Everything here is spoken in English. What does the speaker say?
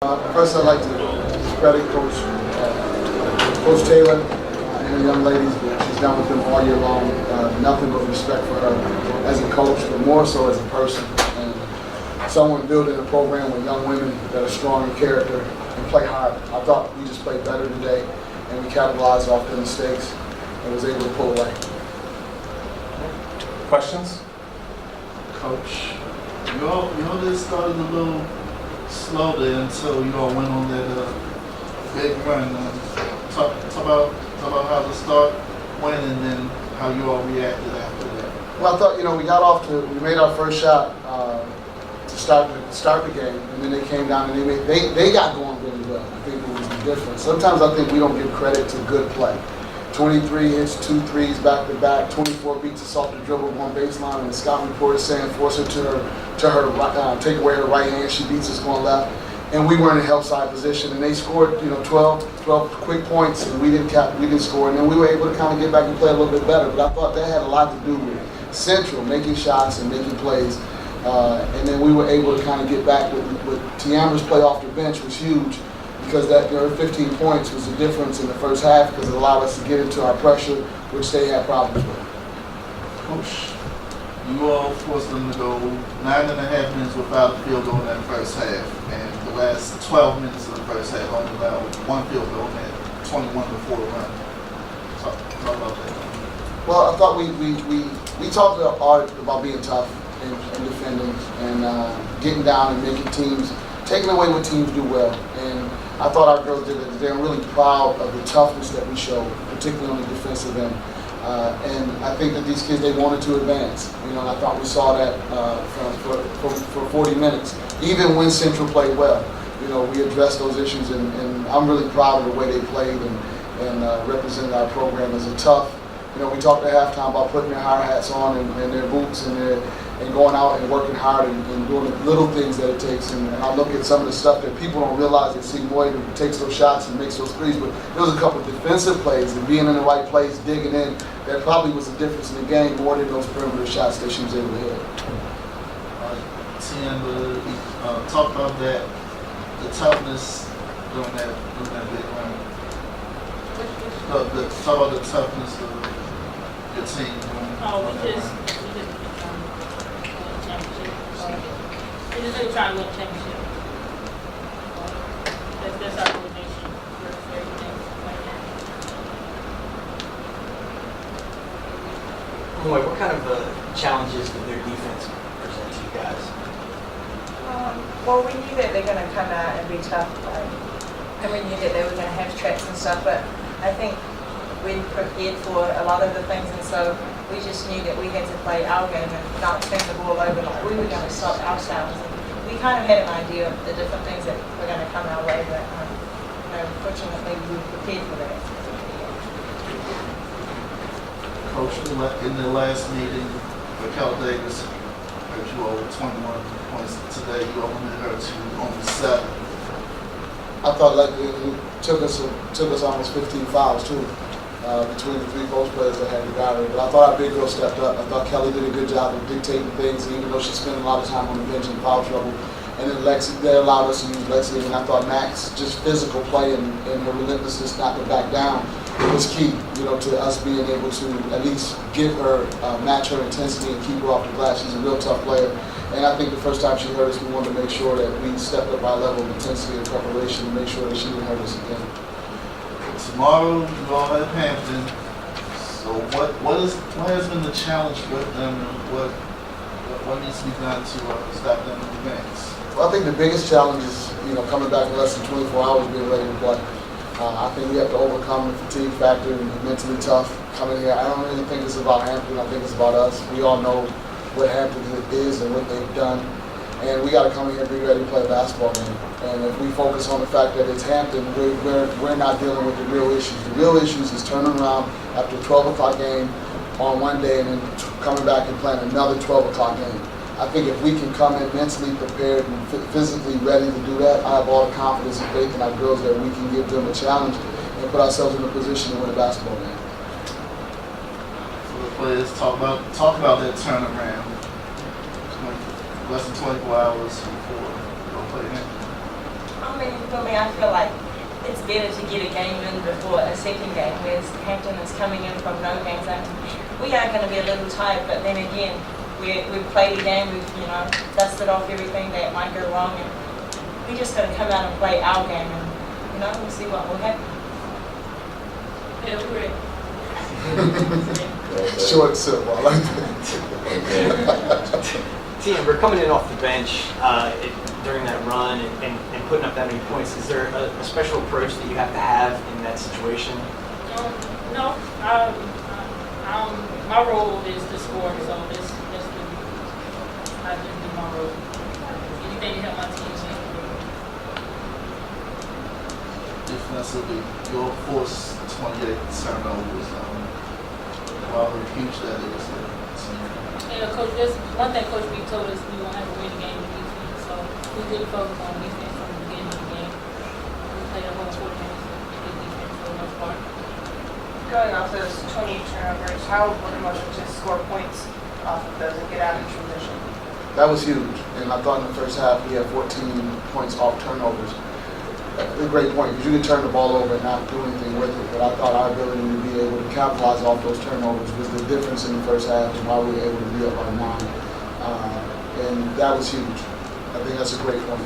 First, I'd like to credit Coach Taylor and the young ladies. She's done with them all year long. Nothing but respect for her as a coach, but more so as a person. And someone building a program with young women that are strong in character and play hard. I thought we just played better today, and we capitalized off the mistakes and was able to pull away. Questions? Coach, you all just started a little slow there until you all went on that big run. Talk about how the start went and then how you all reacted after that. Well, I thought, we made our first shot to start the game, and then they came down and they got going really well. I think it was the difference. Sometimes I think we don't give credit to good play. 23 hits, 2 threes back to back, 24 beats us off the dribble, one baseline, and the scouting report is saying force her to her right, take away her right hand, she beats us going left. And we weren't in help side position, and they scored 12 quick points, and we didn't score, and then we were able to kind of get back and play a little bit better. But I thought that had a lot to do with Central making shots and making plays, and then we were able to kind of get back with TeAmber's play off the bench was huge, because that 15 points was the difference in the first half, because it allowed us to get into our pressure, which they had problems with. Coach, you all forced them to go 9.5 minutes without a field goal in that first half, and the last 12 minutes of the first half only allowed one field goal and had 21 before the run. Talk about that. Well, I thought we talked about being tough and defending and getting down and making teams, taking away what teams do well. And I thought our girls did it. They're really proud of the toughness that we showed, particularly on the defensive end. And I think that these kids, they wanted to advance. And I thought we saw that for 40 minutes. Even when Central played well, we addressed those issues, and I'm really proud of the way they played and represented our program as a tough. We talked at halftime about putting their hard hats on and their boots and going out and working hard and doing the little things that it takes. And I look at some of the stuff that people don't realize. They see Moy who takes those shots and makes those threes, but there was a couple of defensive plays and being in the right place, digging in, that probably was the difference in the game more than those perimeter shots that she was able to hit. TeAmber, talk about that, the toughness during that big run. Talk about the toughness of your team. We just really trying to win a championship. That's our motivation for everything right now. What kind of challenges did their defense present to you guys? Well, we knew that they're going to come out and be tough, and we knew that they were going to have traps and stuff, but I think we prepared for a lot of the things, and so we just knew that we had to play our game and not turn the ball over, like we were going to stop ourselves. And we kind of had an idea of the different things that were going to come our way, but fortunately we were prepared for that. Coach, in the last meeting, Raquel Davis heard you over 21 points today. You opened her to only 7. I thought it took us almost 15 fouls too, between the 3 post players that had to guard her. But I thought our big girl stepped up. I thought Kelly did a good job of dictating things, even though she spent a lot of time on the bench in foul trouble. And then Lexi, they allowed us to use Lexi. And I thought Max, just physical play and her relentlessness not to back down was key, to us being able to at least give her, match her intensity and keep her off the glass. She's a real tough player. And I think the first time she heard us, we wanted to make sure that we stepped up our level of intensity and preparation to make sure that she didn't hurt us again. Tomorrow, you all have Hampton. So what has been the challenge with them, and what needs to be done to stop them in advance? Well, I think the biggest challenge is, coming back in less than 24 hours, being ready to play. I think we have to overcome the fatigue factor and be mentally tough coming here. I don't really think it's about Hampton. I think it's about us. We all know what Hampton is and what they've done. And we got to come in here and be ready to play a basketball game. And if we focus on the fact that it's Hampton, we're not dealing with the real issues. The real issues is turning around after a 12 o'clock game on one day and then coming back and playing another 12 o'clock game. I think if we can come in mentally prepared and physically ready to do that, I have all the confidence and faith in our girls that we can give them a challenge and put ourselves in a position to win a basketball game. So the players talk about that turnaround. Less than 24 hours before you go play Hampton. mean, for me, I feel like it's better to get a game in before a second game, whereas Hampton is coming in from no games. And we are going to be a little tired, but then again, we've played a game, we've, you know, dusted off everything that might go wrong, and we just got to come out and play our game, and, you know, we'll see what will happen. Yeah, we're ready. Short and simple, I like that. TeAmber, coming in off the bench during that run and putting up that many points, is there a special approach that you have to have in that situation? No, my role is to score, so that's I just do my role. Anything to help my team win. Defensively, you'll force 28 turnovers. However huge that is. Yeah, Coach, that's one thing Coach B told us, we won't have to win the game with defense, so we really focus on defense from the beginning of the game. We play the whole 40 minutes with defense for the most part. Going off those 28 turnovers, how important was it to score points off of those and get out in transition? That was huge, and I thought in the first half we had 14 points off turnovers. A great point, because you can turn the ball over and not do anything with it, but I thought our ability to be able to capitalize off those turnovers was the difference in the first half and why we were able to be up by 9. And that was huge. I think that's a great point.